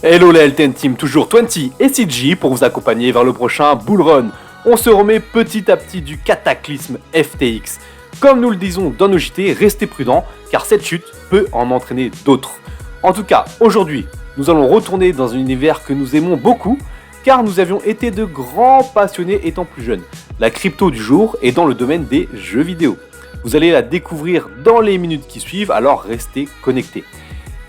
Hello la LTN Team, toujours 20 et CG pour vous accompagner vers le prochain Bull Run. On se remet petit à petit du cataclysme FTX. Comme nous le disons dans nos JT, restez prudents car cette chute peut en entraîner d'autres. En tout cas, aujourd'hui, nous allons retourner dans un univers que nous aimons beaucoup car nous avions été de grands passionnés étant plus jeunes. La crypto du jour est dans le domaine des jeux vidéo. Vous allez la découvrir dans les minutes qui suivent, alors restez connectés.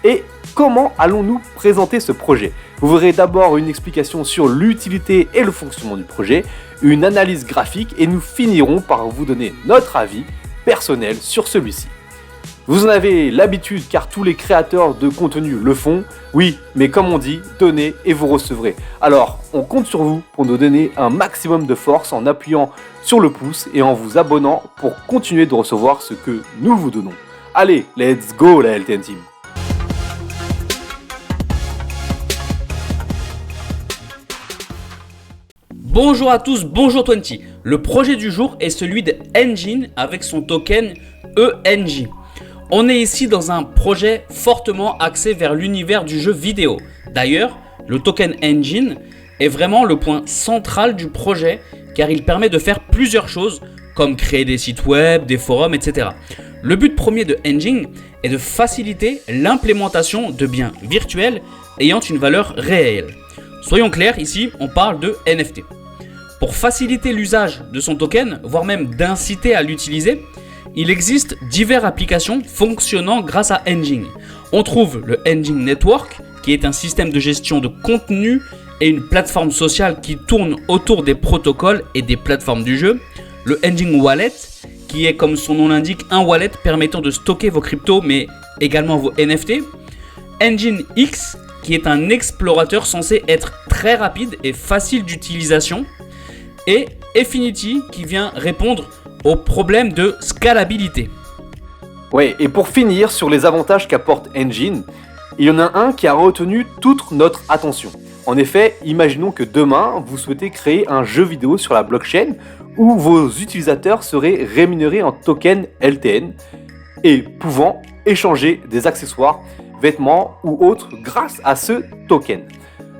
Et comment allons-nous présenter ce projet? Vous verrez d'abord une explication sur l'utilité et le fonctionnement du projet, une analyse graphique et nous finirons par vous donner notre avis personnel sur celui-ci. Vous en avez l'habitude car tous les créateurs de contenu le font. Oui, mais comme on dit, donnez et vous recevrez. Alors, on compte sur vous pour nous donner un maximum de force en appuyant sur le pouce et en vous abonnant pour continuer de recevoir ce que nous vous donnons. Allez, let's go la LTN Team! Bonjour à tous, bonjour 20. Le projet du jour est celui de Enjin avec son token ENJ. On est ici dans un projet fortement axé vers l'univers du jeu vidéo. D'ailleurs, le token Enjin est vraiment le point central du projet car il permet de faire plusieurs choses comme créer des sites web, des forums, etc. Le but premier de Enjin est de faciliter l'implémentation de biens virtuels ayant une valeur réelle. Soyons clairs, ici on parle de NFT. Pour faciliter l'usage de son token, voire même d'inciter à l'utiliser, il existe diverses applications fonctionnant grâce à Enjin. On trouve le Enjin Network, qui est un système de gestion de contenu et une plateforme sociale qui tourne autour des protocoles et des plateformes du jeu. Le Enjin Wallet, qui est comme son nom l'indique, un wallet permettant de stocker vos cryptos mais également vos NFT. Enjin X, qui est un explorateur censé être très rapide et facile d'utilisation. Et Efinity qui vient répondre au problème de scalabilité. Ouais, et pour finir sur les avantages qu'apporte Enjin, il y en a un qui a retenu toute notre attention. En effet, imaginons que demain, vous souhaitez créer un jeu vidéo sur la blockchain où vos utilisateurs seraient rémunérés en token LTN et pouvant échanger des accessoires, vêtements ou autres grâce à ce token.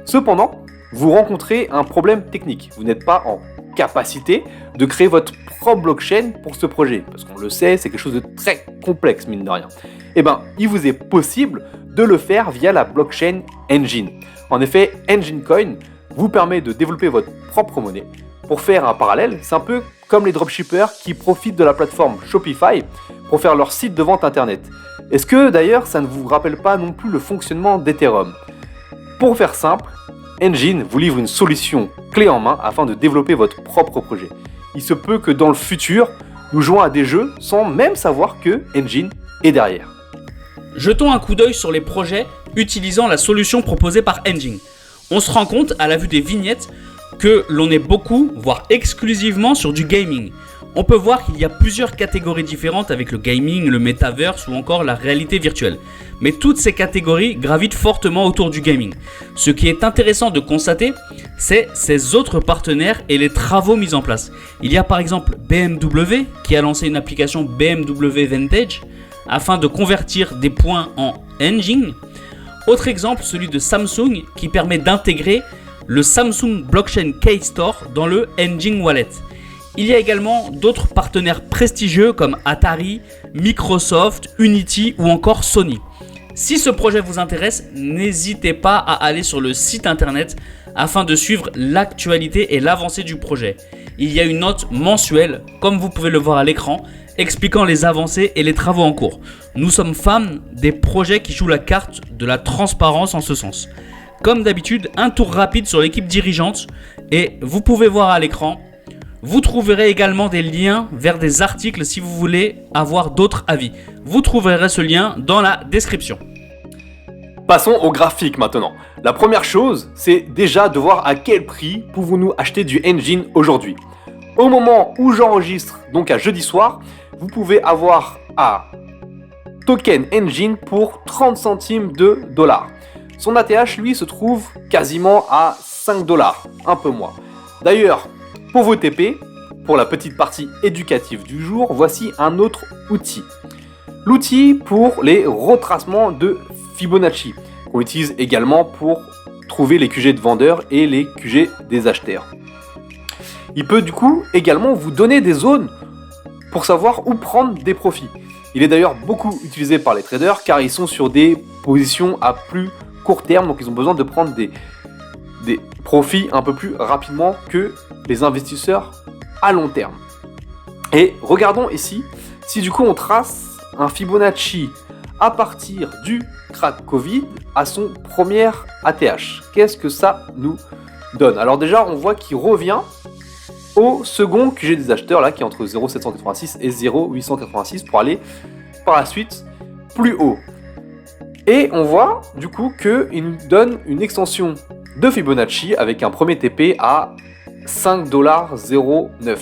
Cependant, vous rencontrez un problème technique. Vous n'êtes pas en capacité de créer votre propre blockchain pour ce projet. Parce qu'on le sait, c'est quelque chose de très complexe, mine de rien. Eh bien, il vous est possible de le faire via la blockchain Enjin. En effet, Enjin Coin vous permet de développer votre propre monnaie. Pour faire un parallèle, c'est un peu comme les dropshippers qui profitent de la plateforme Shopify pour faire leur site de vente internet. Est-ce que d'ailleurs, ça ne vous rappelle pas non plus le fonctionnement d'Ethereum? Pour faire simple, Enjin vous livre une solution clé en main afin de développer votre propre projet. Il se peut que dans le futur, nous jouons à des jeux sans même savoir que Enjin est derrière. Jetons un coup d'œil sur les projets utilisant la solution proposée par Enjin. On se rend compte à la vue des vignettes que l'on est beaucoup, voire exclusivement sur du gaming. On peut voir qu'il y a plusieurs catégories différentes avec le gaming, le metaverse ou encore la réalité virtuelle. Mais toutes ces catégories gravitent fortement autour du gaming. Ce qui est intéressant de constater, c'est ses autres partenaires et les travaux mis en place. Il y a par exemple BMW qui a lancé une application BMW Vantage afin de convertir des points en Enjin. Autre exemple, celui de Samsung qui permet d'intégrer le Samsung Blockchain Key Store dans le Enjin Wallet. Il y a également d'autres partenaires prestigieux comme Atari, Microsoft, Unity ou encore Sony. Si ce projet vous intéresse, n'hésitez pas à aller sur le site internet afin de suivre l'actualité et l'avancée du projet. Il y a une note mensuelle, comme vous pouvez le voir à l'écran, expliquant les avancées et les travaux en cours. Nous sommes fans des projets qui jouent la carte de la transparence en ce sens. Comme d'habitude, un tour rapide sur l'équipe dirigeante et vous pouvez voir à l'écran. Vous trouverez également des liens vers des articles si vous voulez avoir d'autres avis. Vous trouverez ce lien dans la description. Passons au graphique maintenant. La première chose, c'est déjà de voir à quel prix pouvons-nous acheter du Enjin aujourd'hui. Au moment où j'enregistre, donc à jeudi soir, vous pouvez avoir un token Enjin pour 30 centimes de dollars. Son ATH, lui, se trouve quasiment à 5 dollars, un peu moins. D'ailleurs, pour vos TP, pour la petite partie éducative du jour, voici un autre outil. L'outil pour les retracements de Fibonacci, qu'on utilise également pour trouver les QG de vendeurs et les QG des acheteurs. Il peut du coup également vous donner des zones pour savoir où prendre des profits. Il est d'ailleurs beaucoup utilisé par les traders car ils sont sur des positions à plus court terme, donc ils ont besoin de prendre des profits un peu plus rapidement que les investisseurs à long terme. Et regardons ici, si du coup on trace un Fibonacci à partir du crack Covid à son premier ATH, qu'est-ce que ça nous donne? Alors déjà on voit qu'il revient au second QG des acheteurs là qui est entre 0,786 et 0,886 pour aller par la suite plus haut. Et on voit du coup qu'il nous donne une extension de Fibonacci avec un premier TP à 5,09$.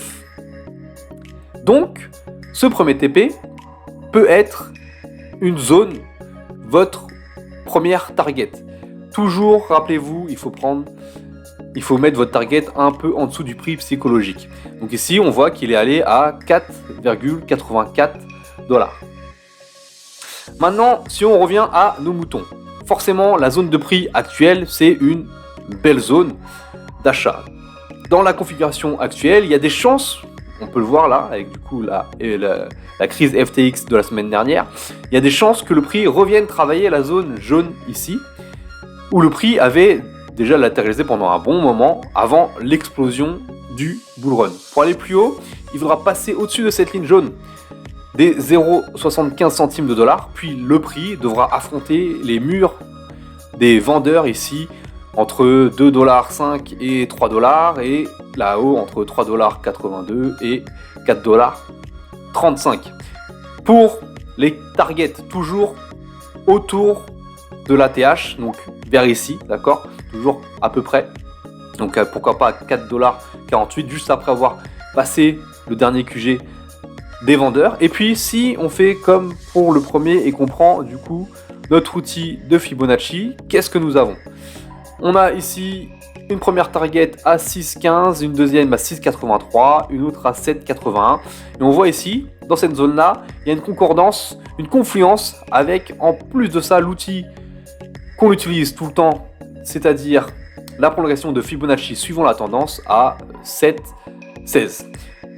Donc ce premier TP peut être une zone, votre première target. Toujours rappelez-vous, il faut mettre votre target un peu en dessous du prix psychologique. Donc ici, on voit qu'il est allé à 4,84$. Maintenant, si on revient à nos moutons, forcément, la zone de prix actuelle, c'est une belle zone d'achat. Dans la configuration actuelle, il y a des chances, on peut le voir là, avec du coup la crise FTX de la semaine dernière, il y a des chances que le prix revienne travailler la zone jaune ici, où le prix avait déjà latéralisé pendant un bon moment avant l'explosion du bull run. Pour aller plus haut, il faudra passer au-dessus de cette ligne jaune des 0,75 centimes de dollar, puis le prix devra affronter les murs des vendeurs ici entre 2,5$ et 3$ et là-haut entre 3,82$ et 4,35$. Pour les targets, toujours autour de l'ATH, donc vers ici, d'accord, toujours à peu près. Donc pourquoi pas à 4,48$, juste après avoir passé le dernier QG des vendeurs. Et puis si on fait comme pour le premier et qu'on prend du coup notre outil de Fibonacci, qu'est-ce que nous avons? On a ici une première target à 6,15, une deuxième à 6,83, une autre à 7,81. Et on voit ici, dans cette zone-là, il y a une concordance, une confluence avec en plus de ça l'outil qu'on utilise tout le temps, c'est-à-dire la prolongation de Fibonacci suivant la tendance à 7,16.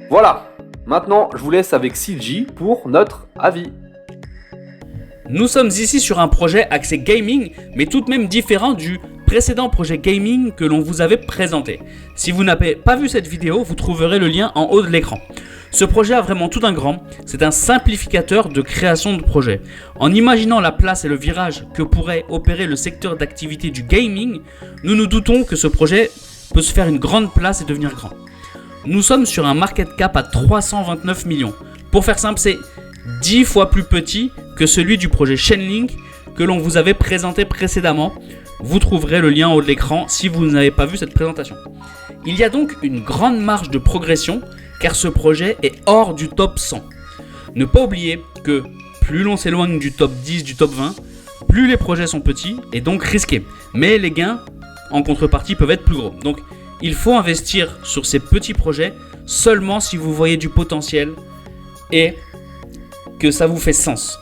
Voilà, maintenant je vous laisse avec CG pour notre avis. Nous sommes ici sur un projet axé gaming, mais tout de même différent du précédent projet gaming que l'on vous avait présenté. Si vous n'avez pas vu cette vidéo, vous trouverez le lien en haut de l'écran. Ce projet a vraiment tout un grand, c'est un simplificateur de création de projet. En imaginant la place et le virage que pourrait opérer le secteur d'activité du gaming, nous nous doutons que ce projet peut se faire une grande place et devenir grand. Nous sommes sur un market cap à 329 millions. Pour faire simple, c'est 10 fois plus petit que celui du projet Chainlink que l'on vous avait présenté précédemment. Vous trouverez le lien en haut de l'écran si vous n'avez pas vu cette présentation. Il y a donc une grande marge de progression car ce projet est hors du top 100. Ne pas oublier que plus l'on s'éloigne du top 10, du top 20, plus les projets sont petits et donc risqués. Mais les gains en contrepartie peuvent être plus gros. Donc il faut investir sur ces petits projets seulement si vous voyez du potentiel et que ça vous fait sens.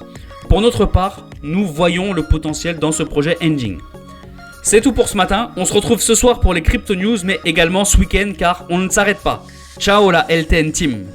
Pour notre part, nous voyons le potentiel dans ce projet Engine. C'est tout pour ce matin, on se retrouve ce soir pour les Crypto News mais également ce week-end car on ne s'arrête pas. Ciao la LTN Team.